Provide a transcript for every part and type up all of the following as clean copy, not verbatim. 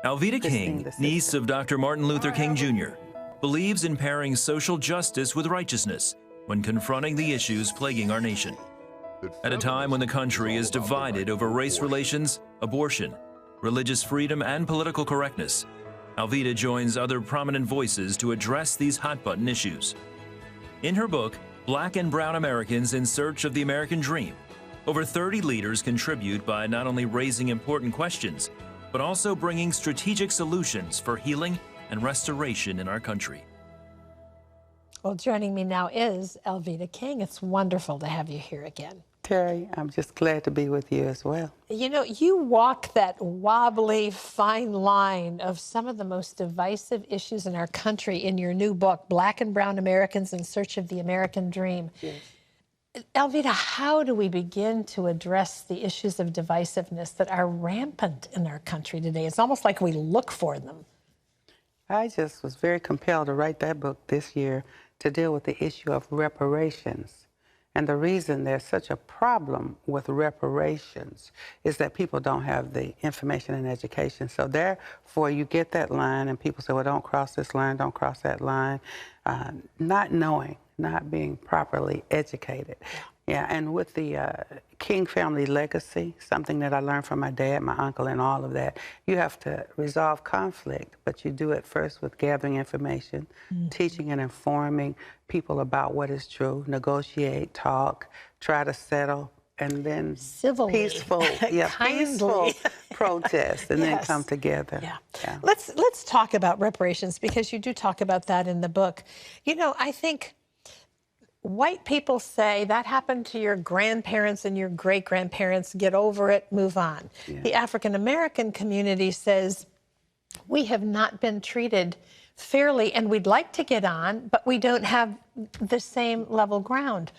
Alveda King, niece of Dr. Martin Luther King Jr., believes in pairing social justice with righteousness when confronting the issues plaguing our nation. At a time when the country is divided over race relations, abortion, religious freedom, and political correctness, Alveda joins other prominent voices to address these hot-button issues. In her book, Black and Brown Americans in Search of the American Dream, over 30 leaders contribute by not only raising important questions, but also bringing strategic solutions for healing and restoration in our country. Well, joining me now is Alveda King. It's wonderful to have you here again. Terry, I'm just glad to be with you as well. You know, you walk that wobbly, fine line of some of the most divisive issues in our country in your new book, Black and Brown Americans in Search of the American Dream. Yes. Alveda, how do we begin to address the issues of divisiveness that are rampant in our country today? It's almost like we look for them. I just was very compelled to write that book this year to deal with the issue of reparations. And the reason there's such a problem with reparations is that people don't have the information and education. So therefore, you get that line and people say, well, don't cross this line, don't cross that line. Not knowing, not being properly educated. Yeah, and with the King family legacy, something that I learned from my dad, my uncle, and all of that, you have to resolve conflict, but you do it first with gathering information, teaching and informing people about what is true, negotiate, talk, try to settle, and then civilly, peaceful, peaceful protest, and then come together. Yeah. Let's talk about reparations, because you do talk about that in the book. You know, I think white people say that happened to your grandparents and your great-grandparents, get over it, move on. Yeah. The African-American community says we have not been treated fairly and we'd like to get on, but we don't have the same level ground.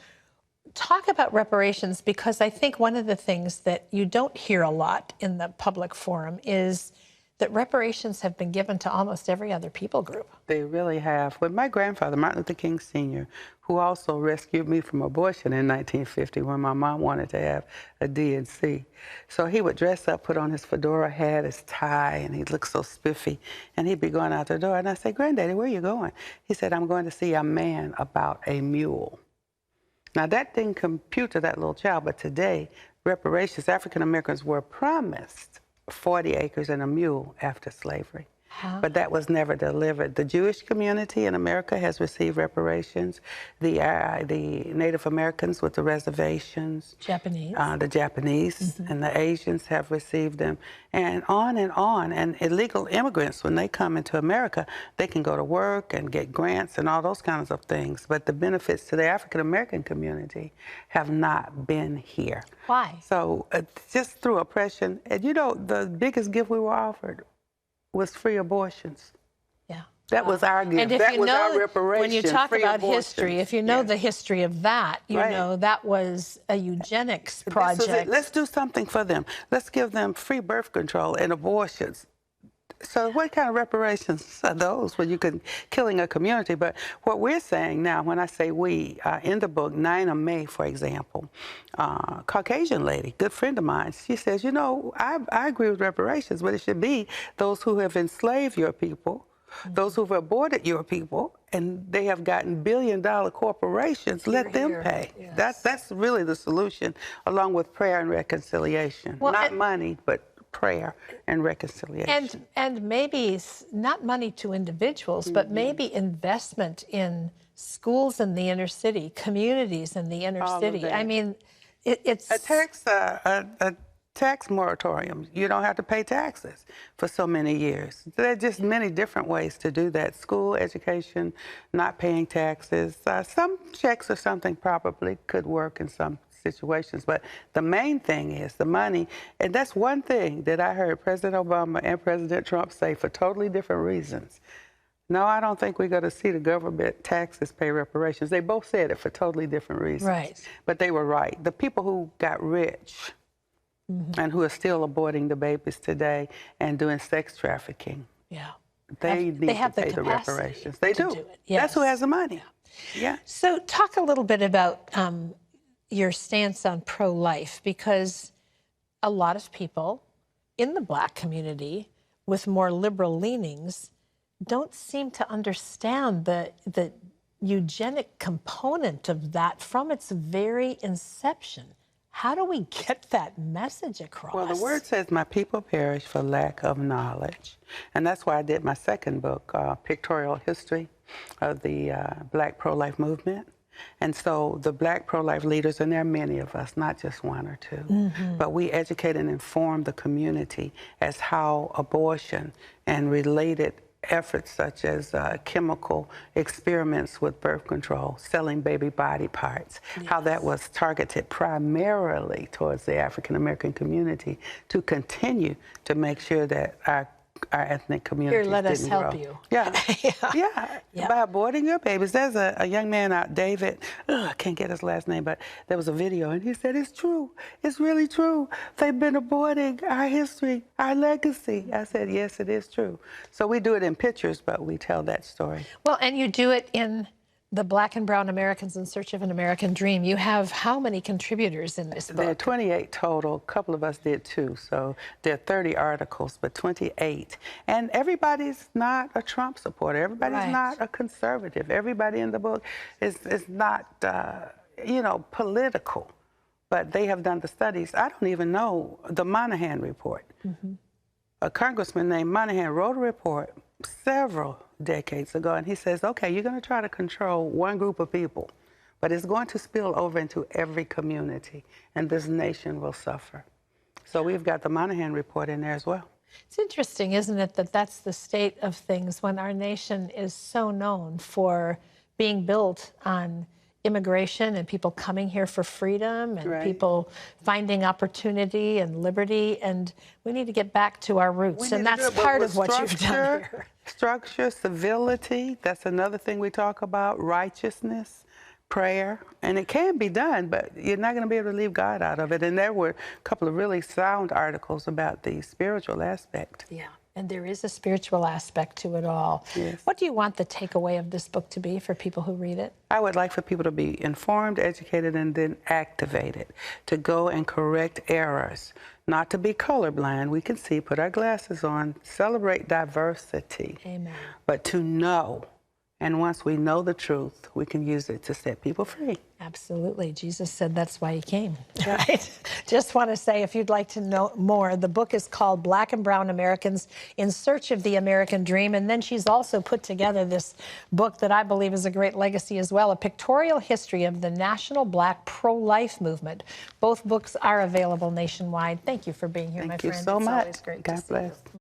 Talk about reparations, because I think one of the things that you don't hear a lot in the public forum is that reparations have been given to almost every other people group. They really have. With my grandfather, Martin Luther King Sr., who also rescued me from abortion in 1950 when my mom wanted to have a D&C. So he would dress up, put on his fedora hat, his tie, and he'd look so spiffy, and he'd be going out the door. And I said, Granddaddy, where are you going? He said, I'm going to see a man about a mule. Now, that didn't compute to that little child, but today, reparations, African Americans were promised 40 acres and a mule after slavery. But that was never delivered. The Jewish community in America has received reparations. The Native Americans with the reservations. Japanese. The Japanese and the Asians have received them. And on and on. And illegal immigrants, when they come into America, they can go to work and get grants and all those kinds of things. But the benefits to the African American community have not been here. Why? So just through oppression. And you know, the biggest gift we were offered was free abortions. Yeah. That was our gift. And if that you was know, our reparation. when you talk about abortions. history, if you know the history of that, you know that was a eugenics project. Let's do something for them. Let's give them free birth control and abortions. So what kind of reparations are those when you can killing a community? But what we're saying now, when I say we, in the book, Nina May, for example, Caucasian lady, good friend of mine, she says, you know, I agree with reparations, but it should be those who have enslaved your people, those who've aborted your people, and they have gotten billion-dollar corporations, let them pay. Yes. That's really the solution, along with prayer and reconciliation. Well, not money, but prayer and reconciliation. And maybe not money to individuals, but maybe investment in schools in the inner city, communities in the inner city. I mean, it's a tax moratorium. You don't have to pay taxes for so many years. There are just many different ways to do that. School, education, not paying taxes. Some checks or something probably could work in some situations, but the main thing is the money. And that's one thing that I heard President Obama and President Trump say for totally different reasons. No, I don't think we're going to see the government taxes pay reparations. They both said it for totally different reasons. Right. But they were right. The people who got rich and who are still aborting the babies today and doing sex trafficking, they need to pay the reparations. They do. That's who has the money. Yeah. So talk a little bit about your stance on pro-life, because a lot of people in the Black community with more liberal leanings don't seem to understand the eugenic component of that from its very inception. How do we get that message across? Well, the word says, my people perish for lack of knowledge. And that's why I did my second book, Pictorial History of the Black pro-life movement. And so the Black pro-life leaders, and there are many of us, not just one or two, but we educate and inform the community as how abortion and related efforts such as chemical experiments with birth control, selling baby body parts, how that was targeted primarily towards the African American community to continue to make sure that our ethnic communities Here, let us didn't help grow. you. Yeah. By aborting your babies. There's a young man out, David, I can't get his last name, but there was a video, and he said, it's true. It's really true. They've been aborting our history, our legacy. I said, yes, it is true. So we do it in pictures, but we tell that story. Well, and you do it in the Black and Brown Americans in Search of an American Dream. You have how many contributors in this book? There are 28 total. A couple of us did 2, so there are 30 articles, but 28. And everybody's not a Trump supporter. Everybody's not a conservative. Everybody in the book is not, you know, political, but they have done the studies. I don't even know the Monahan report. A congressman named Monahan wrote a report several decades ago, and he says, okay, you're going to try to control one group of people, but it's going to spill over into every community, and this nation will suffer. So we've got the Monahan report in there as well. It's interesting, isn't it, that that's the state of things when our nation is so known for being built on immigration and people coming here for freedom and people finding opportunity and liberty, and we need to get back to our roots, and that's part of what you've done here. Structure, civility, that's another thing we talk about, righteousness, prayer, and it can be done, but you're not going to be able to leave God out of it. And there were a couple of really sound articles about the spiritual aspect. Yeah, and there is a spiritual aspect to it all. Yes. What do you want the takeaway of this book to be for people who read it? I would like for people to be informed, educated, and then activated, to go and correct errors, not to be colorblind. We can see, put our glasses on, celebrate diversity. Amen. But to know, and once we know the truth, we can use it to set people free. Absolutely. Jesus said that's why he came, right? Just want to say, if you'd like to know more, the book is called Black and Brown Americans in Search of the American Dream. And then she's also put together this book that I believe is a great legacy as well, A Pictorial History of the National Black Pro-Life Movement. Both books are available nationwide. Thank you for being here, my friend. Thank you so much. It's always great God to see bless. you.